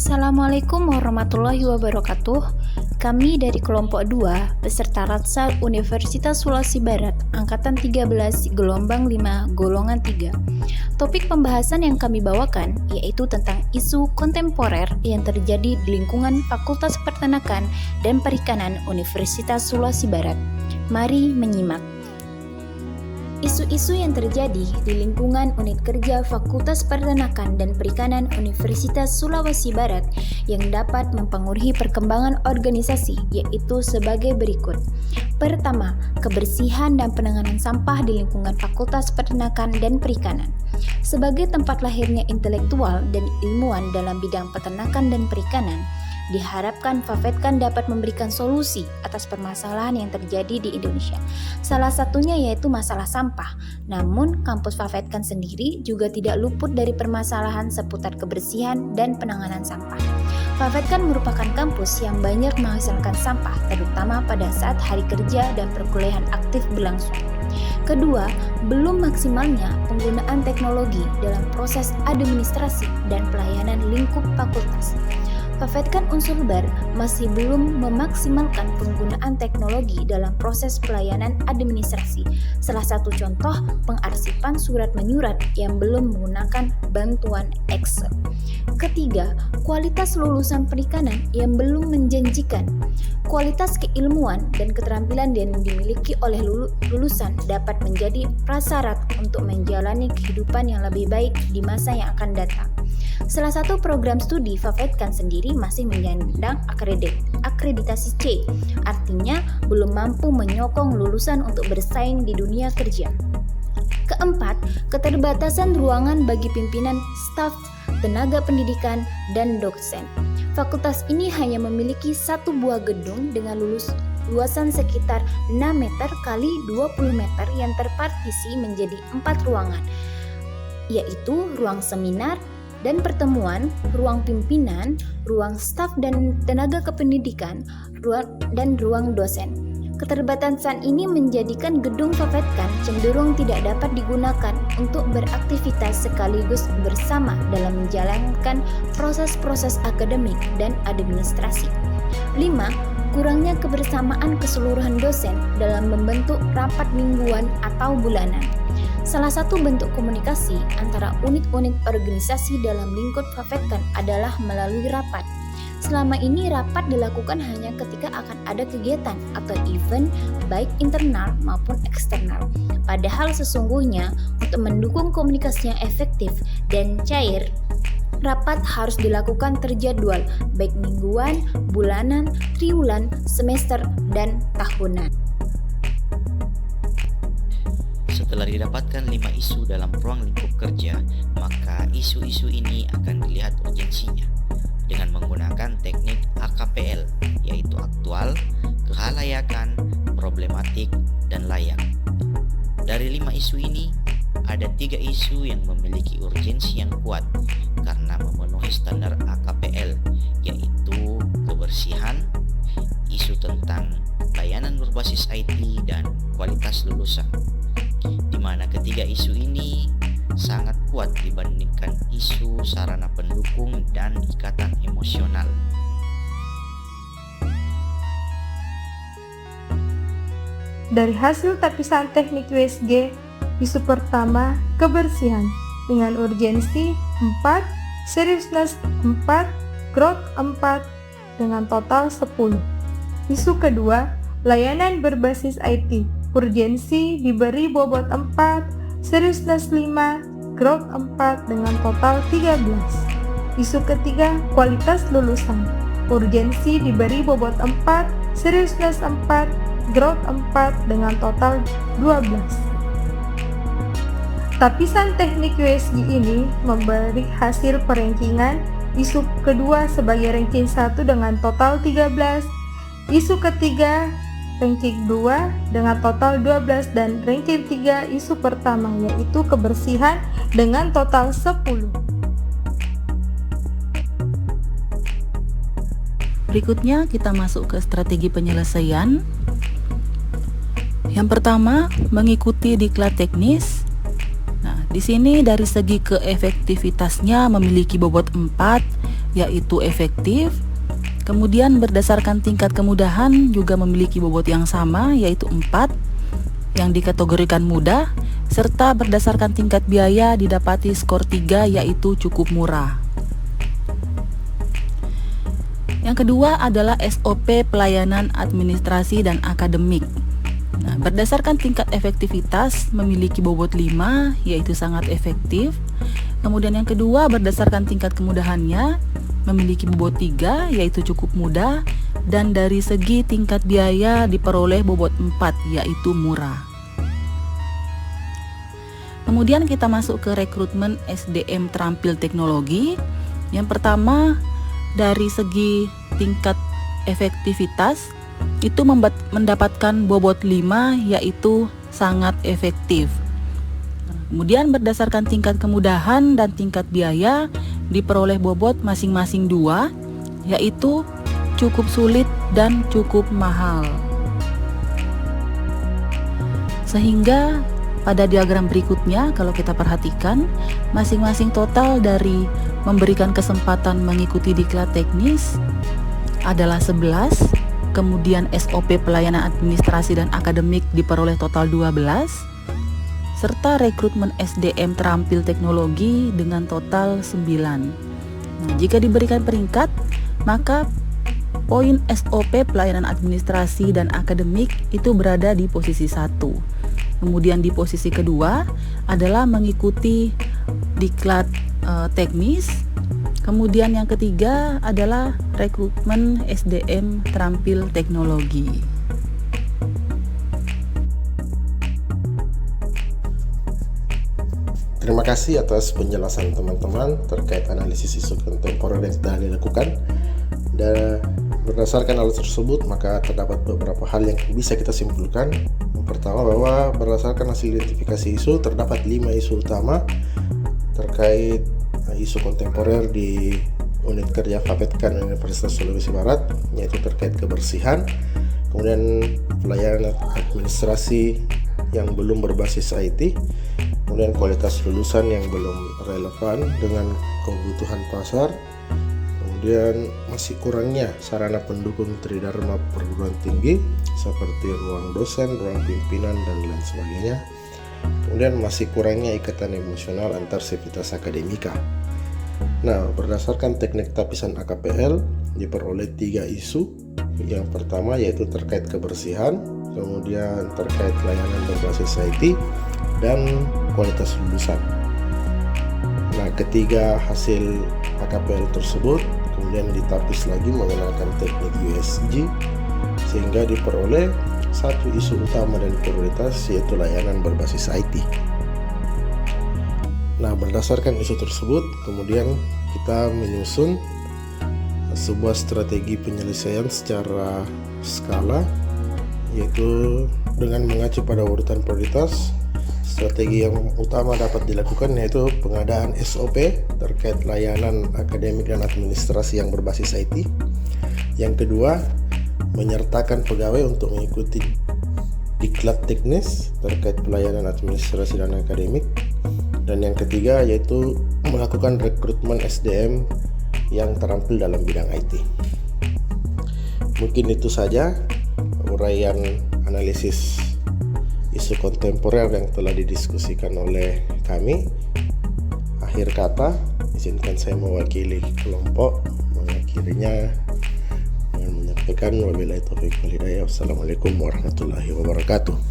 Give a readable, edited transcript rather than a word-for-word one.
Assalamualaikum warahmatullahi wabarakatuh. Kami dari kelompok 2 peserta Ratsar Universitas Sulawesi Barat Angkatan 13 gelombang 5 golongan 3. Topik pembahasan yang kami bawakan yaitu tentang isu kontemporer yang terjadi di lingkungan Fakultas Peternakan dan Perikanan Universitas Sulawesi Barat. Mari menyimak. Isu-isu yang terjadi di lingkungan unit kerja Fakultas Peternakan dan Perikanan Universitas Sulawesi Barat yang dapat mempengaruhi perkembangan organisasi yaitu sebagai berikut. Pertama, kebersihan dan penanganan sampah di lingkungan Fakultas Peternakan dan Perikanan. Sebagai tempat lahirnya intelektual dan ilmuwan dalam bidang peternakan dan perikanan, diharapkan Fafetkan dapat memberikan solusi atas permasalahan yang terjadi di Indonesia. Salah satunya yaitu masalah sampah. Namun, kampus Fafetkan sendiri juga tidak luput dari permasalahan seputar kebersihan dan penanganan sampah. Fafetkan merupakan kampus yang banyak menghasilkan sampah, terutama pada saat hari kerja dan perkuliahan aktif berlangsung. Kedua, belum maksimalnya penggunaan teknologi dalam proses administrasi dan pelayanan lingkup fakultas. Fafetkan Unsur Bar masih belum memaksimalkan penggunaan teknologi dalam proses pelayanan administrasi. Salah satu contoh, pengarsipan surat menyurat yang belum menggunakan bantuan Excel. Ketiga, kualitas lulusan perikanan yang belum menjanjikan. Kualitas keilmuan dan keterampilan yang dimiliki oleh lulusan dapat menjadi prasyarat untuk menjalani kehidupan yang lebih baik di masa yang akan datang. Salah satu program studi Fafetkan sendiri masih menyandang akreditasi C, artinya belum mampu menyokong lulusan untuk bersaing di dunia kerja. Keempat, keterbatasan ruangan bagi pimpinan, staf, tenaga pendidikan, dan dosen. Fakultas ini hanya memiliki satu buah gedung dengan luasan sekitar 6 meter kali 20 meter yang terpartisi menjadi 4 ruangan, yaitu ruang seminar dan pertemuan, ruang pimpinan, ruang staf dan tenaga kependidikan, dan ruang dosen. Keterbatasan ini menjadikan gedung Fafetkan cenderung tidak dapat digunakan untuk beraktivitas sekaligus bersama dalam menjalankan proses-proses akademik dan administrasi. 5. Kurangnya kebersamaan keseluruhan dosen dalam membentuk rapat mingguan atau bulanan. Salah satu bentuk komunikasi antara unit-unit organisasi dalam lingkup Fafetkan adalah melalui rapat. Selama ini rapat dilakukan hanya ketika akan ada kegiatan atau event baik internal maupun eksternal. Padahal sesungguhnya untuk mendukung komunikasi yang efektif dan cair, rapat harus dilakukan terjadwal baik mingguan, bulanan, triwulan, semester, dan tahunan. Setelah didapatkan 5 isu dalam ruang lingkup kerja, maka isu-isu ini akan dilihat urgensinya dengan menggunakan teknik AKPL, yaitu aktual, kehalayakan, problematik, dan layak. Dari 5 isu ini, ada 3 isu yang memiliki urgensi yang kuat karena memenuhi standar AKPL, yaitu kebersihan, isu tentang layanan berbasis IT, dan kualitas lulusan. Di mana ketiga isu ini sangat kuat dibandingkan isu sarana pendukung dan ikatan emosional. Dari hasil tapisan teknik USG, isu pertama kebersihan dengan urgensi 4, seriusness 4, growth 4 dengan total 10. Isu kedua layanan berbasis IT, urgensi diberi bobot 4, seriusness 5, growth 4 dengan total 13. Isu ketiga, kualitas lulusan. Urgensi diberi bobot 4, seriusness 4, growth 4 dengan total 12. Tapisan teknik USG ini memberi hasil perankingan isu kedua sebagai ranking 1 dengan total 13, isu ketiga ranking 2 dengan total 12 dan ranking 3 isu pertama yaitu kebersihan dengan total 10. Berikutnya kita masuk ke strategi penyelesaian. Yang pertama, mengikuti diklat teknis. Di sini dari segi keefektivitasnya memiliki bobot 4 yaitu efektif. Kemudian berdasarkan tingkat kemudahan juga memiliki bobot yang sama, yaitu 4 yang dikategorikan mudah, serta berdasarkan tingkat biaya didapati skor 3 yaitu cukup murah. Yang kedua adalah SOP pelayanan administrasi dan akademik. Nah, berdasarkan tingkat efektivitas memiliki bobot 5 yaitu sangat efektif. Kemudian yang kedua berdasarkan tingkat kemudahannya memiliki bobot 3 yaitu cukup mudah, dan dari segi tingkat biaya diperoleh bobot 4 yaitu murah. Kemudian kita masuk ke rekrutmen SDM terampil teknologi. Yang pertama, dari segi tingkat efektivitas itu mendapatkan bobot 5 yaitu sangat efektif. Kemudian berdasarkan tingkat kemudahan dan tingkat biaya diperoleh bobot masing-masing 2 yaitu cukup sulit dan cukup mahal. Sehingga pada diagram berikutnya kalau kita perhatikan, masing-masing total dari memberikan kesempatan mengikuti diklat teknis adalah 11, kemudian SOP pelayanan administrasi dan akademik diperoleh total 12, serta rekrutmen SDM terampil teknologi dengan total 9. Nah, jika diberikan peringkat, maka poin SOP pelayanan administrasi dan akademik itu berada di posisi 1. Kemudian di posisi kedua adalah mengikuti diklat teknis. Kemudian yang ketiga adalah rekrutmen SDM terampil teknologi. Terima kasih atas penjelasan teman-teman terkait analisis isu kontemporer yang telah dilakukan. Dan berdasarkan hal tersebut, maka terdapat beberapa hal yang bisa kita simpulkan. Yang pertama, bahwa berdasarkan hasil identifikasi isu, terdapat 5 isu utama terkait isu kontemporer di unit kerja FAPETKAN Universitas Sulawesi Barat, yaitu terkait kebersihan, kemudian pelayanan administrasi yang belum berbasis IT, kemudian kualitas lulusan yang belum relevan dengan kebutuhan pasar, kemudian masih kurangnya sarana pendukung tridharma perguruan tinggi seperti ruang dosen, ruang pimpinan, dan lain sebagainya. Kemudian masih kurangnya ikatan emosional antar sivitas akademika. Nah, berdasarkan teknik tapisan AKPL diperoleh 3 isu. Yang pertama yaitu terkait kebersihan, kemudian terkait layanan berbasis IT, dan kualitas lulusan. Nah, ketiga hasil AKPL tersebut kemudian ditapis lagi menggunakan teknik USG sehingga diperoleh satu isu utama dan prioritas, yaitu layanan berbasis IT. Nah, berdasarkan isu tersebut kemudian kita menyusun sebuah strategi penyelesaian secara skala, yaitu dengan mengacu pada urutan prioritas. Strategi yang utama dapat dilakukan yaitu pengadaan SOP terkait layanan akademik dan administrasi yang berbasis IT. Yang kedua, menyertakan pegawai untuk mengikuti diklat teknis terkait pelayanan administrasi dan akademik. Dan yang ketiga yaitu melakukan rekrutmen SDM yang terampil dalam bidang IT. Mungkin itu saja uraian analisis isu kontemporer yang telah didiskusikan oleh kami. Akhir kata, izinkan saya mewakili kelompok mengakhirinya dengan menyampaikan wabillahi taufiq wal hidayah. Wassalamualaikum warahmatullahi wabarakatuh.